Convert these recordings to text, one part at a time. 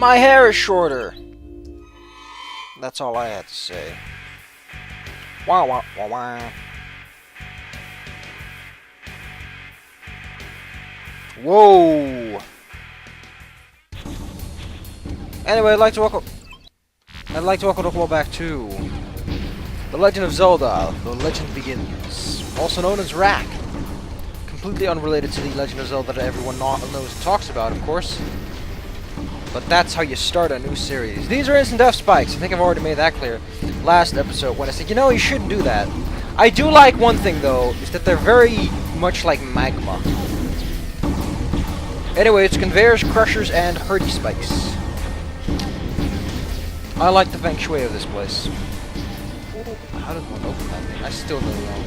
My hair is shorter. That's all I had to say. Wah wah wah wah. Whoa. Anyway, I'd like to welcome back to The Legend of Zelda: The Legend Begins, also known as Wrack. Completely unrelated to the Legend of Zelda that everyone knows and talks about, of course. But that's how you start a new series. These are instant death spikes. I think I've already made that clear last episode when I said, you know, you shouldn't do that. I do like one thing, though, is that they're very much like magma. Anyway, it's conveyors, crushers, and hurdy spikes. I like the feng shui of this place. How does one open that thing? I still don't know.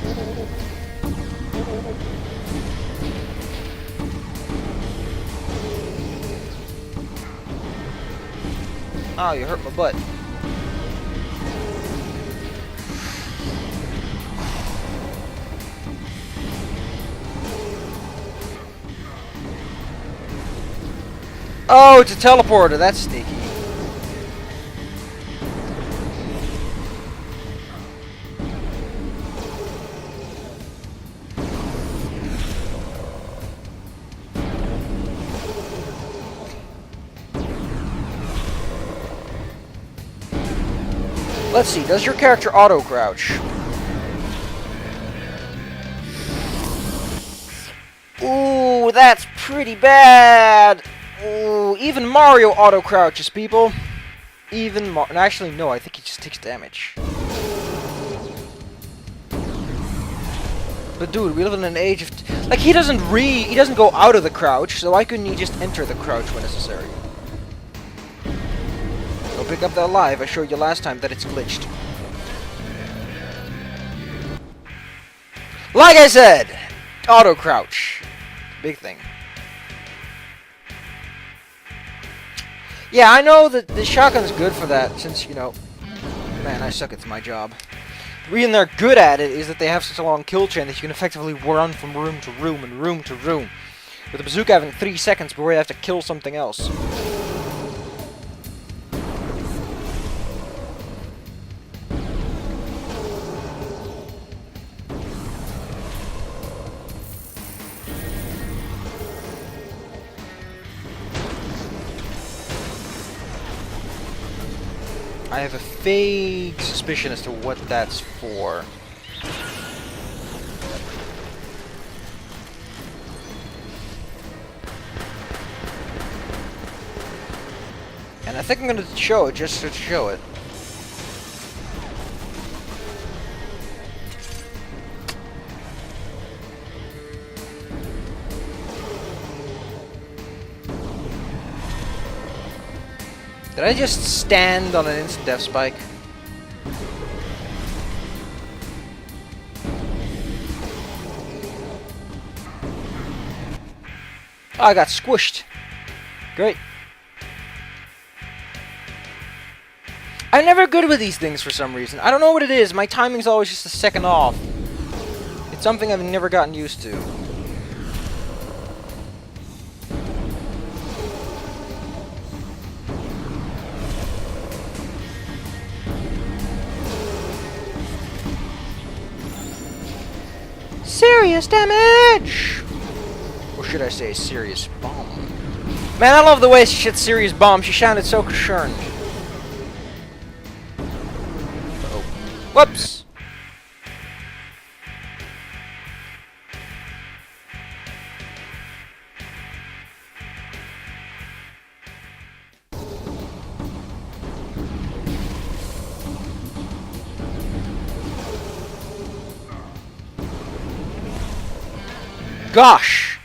Oh, you hurt my butt. Oh, it's a teleporter. That's sneaky. Let's see, does your character auto-crouch? Ooh, that's pretty bad! Ooh, even Mario auto-crouches, people. Actually, no, I think he just takes damage. But dude, we live in an age of... Like, he doesn't go out of the crouch, so why couldn't he just enter the crouch when necessary? Go pick up that live. I showed you last time that it's glitched. Like I said, auto crouch, big thing. Yeah, I know that the shotgun's good for that, since, you know, man, I suck at my job. The reason they're good at it is that they have such a long kill chain that you can effectively run from room to room and room to room. With the bazooka having 3 seconds before you have to kill something else. I have a vague suspicion as to what that's for. And I think I'm going to show it just to show it. Did I just stand on an instant death spike? Oh, I got squished. Great. I'm never good with these things for some reason. I don't know what it is. My timing's always just a second off. It's something I've never gotten used to. Serious damage! Or should I say serious bomb? Man, I love the way she hit serious bomb. She sounded so concerned. Uh-oh. Whoops! Gosh!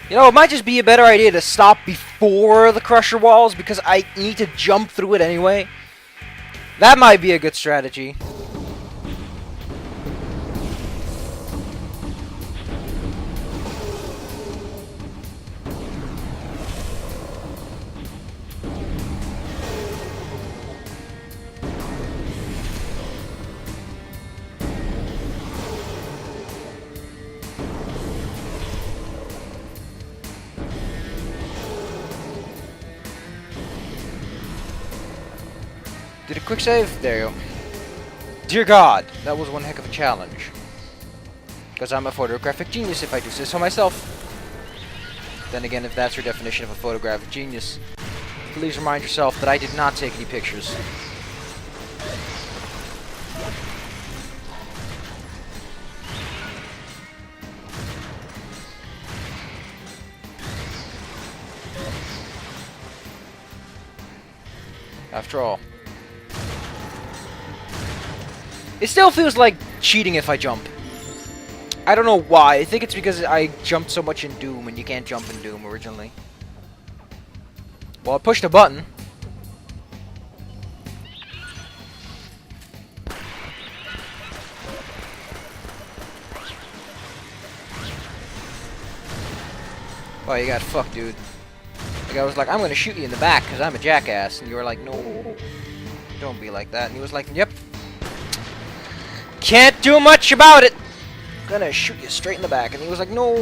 You know, it might just be a better idea to stop before the crusher walls, because I need to jump through it anyway. That might be a good strategy. Did a quick save? There you go. Dear God, that was one heck of a challenge. Because I'm a photographic genius if I do say so myself. Then again, if that's your definition of a photographic genius, please remind yourself that I did not take any pictures. After all. It still feels like cheating if I jump. I don't know why. I think it's because I jumped so much in Doom, and you can't jump in Doom originally. Well, I pushed a button. Oh, you got fucked, dude. Like, I was like, I'm gonna shoot you in the back, because I'm a jackass. And you were like, no, don't be like that. And he was like, yep. Can't do much about it. Gonna shoot you straight in the back. And he was like, no.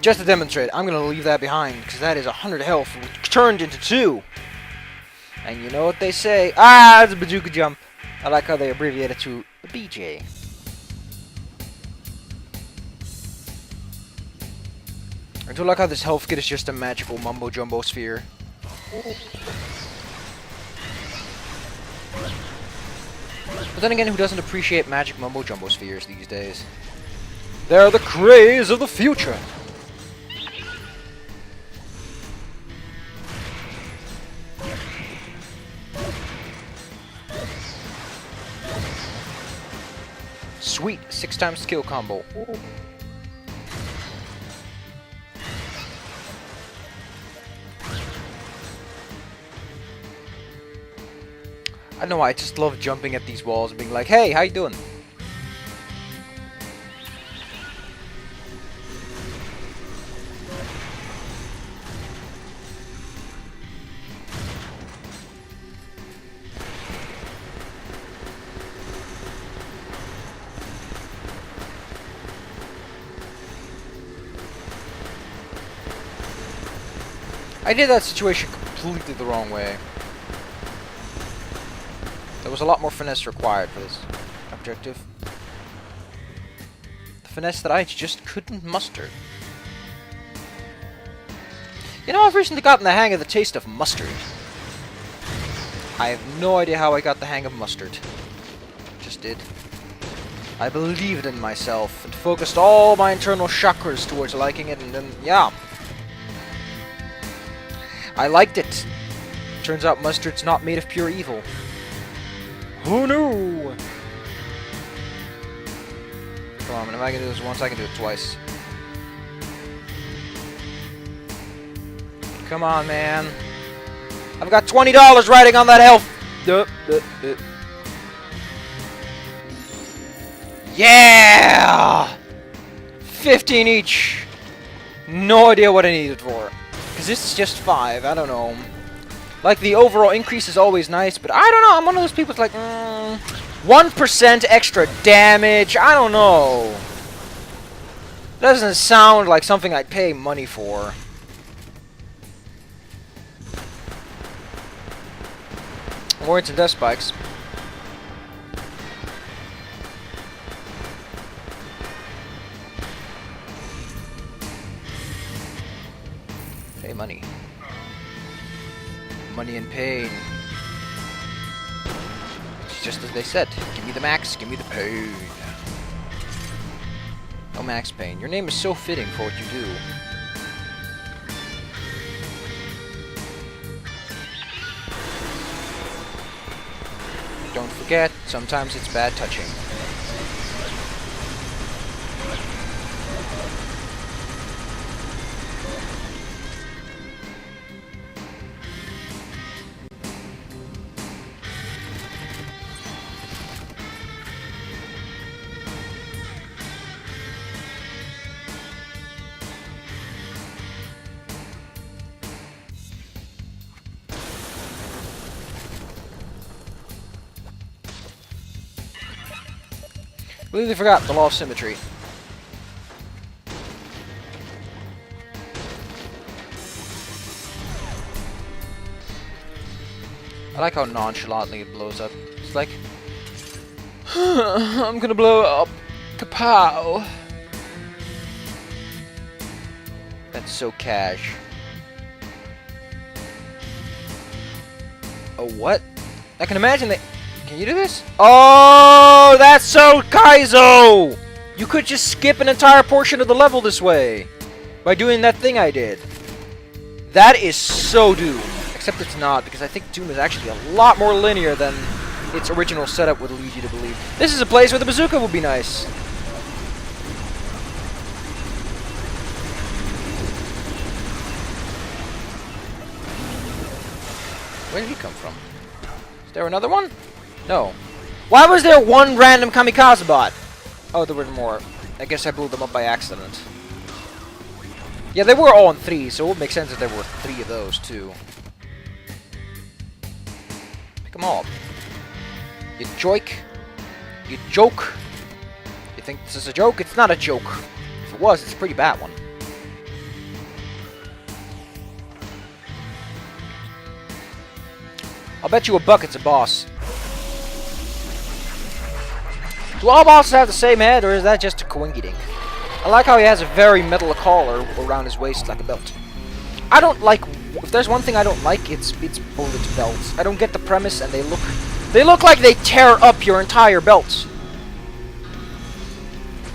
Just to demonstrate, I'm gonna leave that behind, because that is 100 health turned into 2. And you know what they say? Ah, it's a bazooka jump. I like how they abbreviate it to the BJ. I do like how this health kit is just a magical mumbo-jumbo sphere. But then again, who doesn't appreciate magic mumbo-jumbo spheres these days? They're the craze of the future! Sweet, 6 times skill combo. I don't know why, I just love jumping at these walls and being like, hey, how you doing? I did that situation completely the wrong way. There was a lot more finesse required for this objective. The finesse that I just couldn't muster. You know, I've recently gotten the hang of the taste of mustard. I have no idea how I got the hang of mustard. Just did. I believed in myself and focused all my internal chakras towards liking it, and then, yeah. I liked it. Turns out mustard's not made of pure evil. Who knew? Come on, if I can do this once, I can do it twice. Come on, man. I've got $20 riding on that health. Yeah! 15 each. No idea what I need it for. Because this is just 5, I don't know. Like, the overall increase is always nice, but I don't know, I'm one of those people that's like, 1% extra damage, I don't know. Doesn't sound like something I'd pay money for. I'm wearing some death spikes. Pay money. Money and pain. It's just as they said. Give me the max, give me the pain. Oh, Max Payne. Your name is so fitting for what you do. Don't forget, sometimes it's bad touching. Completely forgot the law of symmetry. I like how nonchalantly it blows up. It's like, I'm gonna blow up. Kapow. That's so cash. Oh, what? I can imagine that. Can you do this? Oh, that's so Kaizo! You could just skip an entire portion of the level this way by doing that thing I did. That is so Doom. Except it's not, because I think Doom is actually a lot more linear than its original setup would lead you to believe. This is a place where the bazooka would be nice. Where did he come from? Is there another one? No. Why was there one random kamikaze bot? Oh, there were more. I guess I blew them up by accident. Yeah, they were all in 3, so it would make sense that there were 3 of those, too. Pick them all up. You joke. You joke. You think this is a joke? It's not a joke. If it was, it's a pretty bad one. I'll bet you $1 it's a boss. Do all bosses have the same head, or is that just a coinkydink? I like how he has a very metal collar around his waist like a belt. I don't like... If there's one thing I don't like, it's bullet belts. I don't get the premise, and they look like they tear up your entire belt.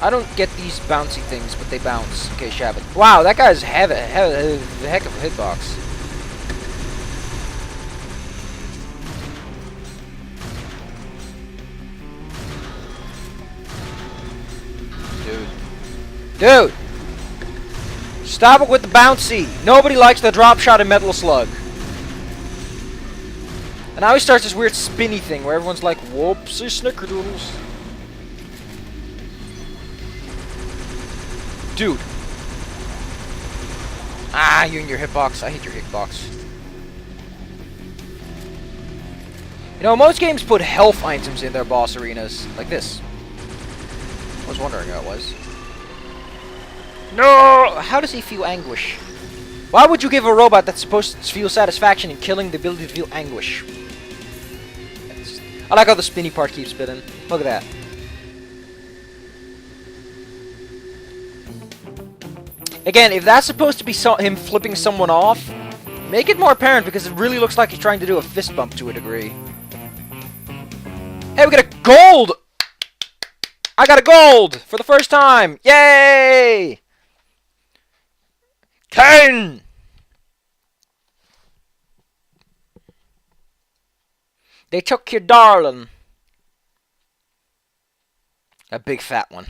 I don't get these bouncy things, but they bounce. Okay, shove it. Wow, that guy's have a heck of a hitbox. Dude! Stop it with the bouncy! Nobody likes the drop shot in Metal Slug. And now he starts this weird spinny thing where everyone's like, whoopsie snickerdoodles. Dude. Ah, you and your hitbox. I hate your hitbox. You know, most games put health items in their boss arenas. Like this. I was wondering how it was. No! How does he feel anguish? Why would you give a robot that's supposed to feel satisfaction in killing the ability to feel anguish? I like how the spinny part keeps spinning. Look at that. Again, if that's supposed to be him flipping someone off, make it more apparent because it really looks like he's trying to do a fist bump to a degree. Hey, we got a gold! I got a gold! For the first time! Yay! 10! They took your darling. A big fat one.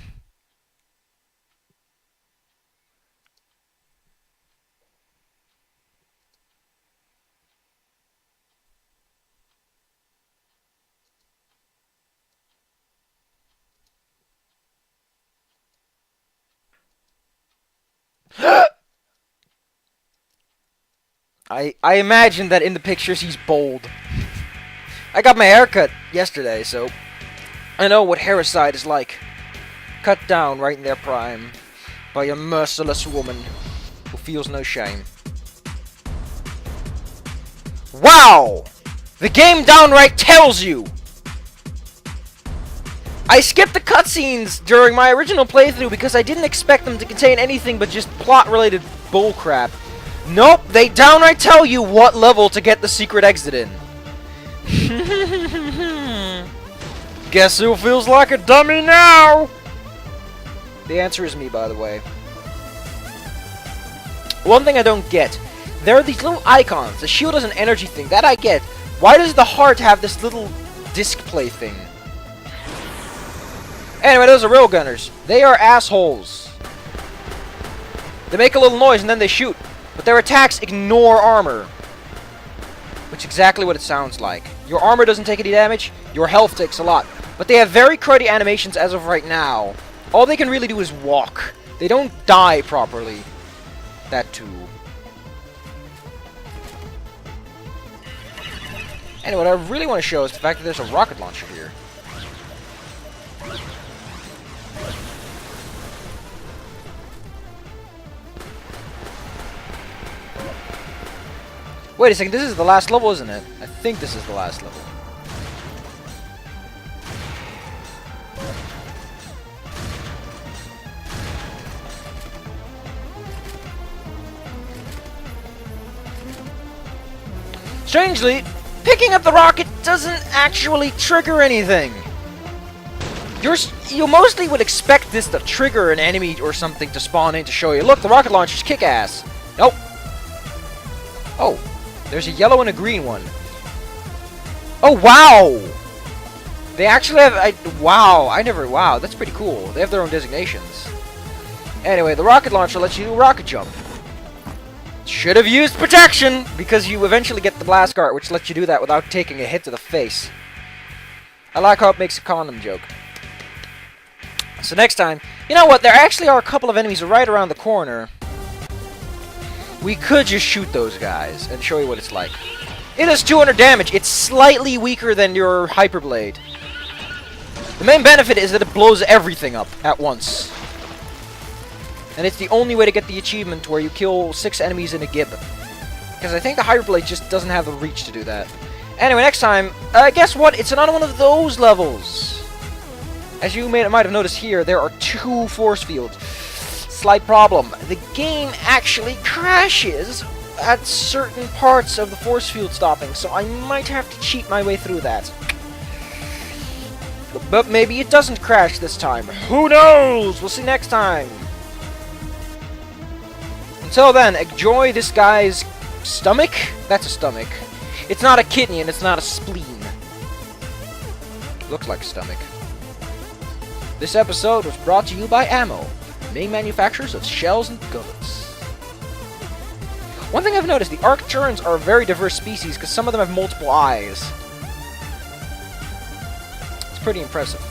I imagine that in the pictures he's bold. I got my hair cut yesterday, so I know what hericide is like. Cut down right in their prime by a merciless woman who feels no shame. Wow! The game downright tells you! I skipped the cutscenes during my original playthrough because I didn't expect them to contain anything but just plot-related bullcrap. Nope, they downright tell you what level to get the secret exit in. Guess who feels like a dummy now? The answer is me, by the way. One thing I don't get. There are these little icons. The shield is an energy thing. That I get. Why does the heart have this little disc play thing? Anyway, those are rail gunners. They are assholes. They make a little noise and then they shoot. But their attacks ignore armor. Which is exactly what it sounds like. Your armor doesn't take any damage, your health takes a lot. But they have very cruddy animations as of right now. All they can really do is walk. They don't die properly. That too. Anyway, what I really want to show is the fact that there's a rocket launcher here. Wait a second, this is the last level, isn't it? I think this is the last level. Strangely, picking up the rocket doesn't actually trigger anything. You mostly would expect this to trigger an enemy or something to spawn in to show you, look, the rocket launcher's kick-ass. Nope. Oh, there's a yellow and a green one. Oh, wow! They actually have, wow, that's pretty cool. They have their own designations. Anyway, the rocket launcher lets you do a rocket jump. Should have used protection, because you eventually get the blast guard, which lets you do that without taking a hit to the face. I like how it makes a condom joke. So next time, you know what, there actually are a couple of enemies right around the corner. We could just shoot those guys and show you what it's like. It does 200 damage. It's slightly weaker than your Hyper Blade. The main benefit is that it blows everything up at once. And it's the only way to get the achievement where you kill 6 enemies in a gib. Because I think the Hyper Blade just doesn't have the reach to do that. Anyway, next time, guess what? It's another one of those levels. As you might have noticed here, there are 2 force fields. Slight problem. The game actually crashes at certain parts of the force field stopping, so I might have to cheat my way through that. But maybe it doesn't crash this time. Who knows? We'll see next time. Until then, enjoy this guy's stomach. That's a stomach. It's not a kidney and it's not a spleen. Looks like a stomach. This episode was brought to you by Ammo, main manufacturers of shells and gullets. One thing I've noticed, the Arcturans are a very diverse species because some of them have multiple eyes. It's pretty impressive.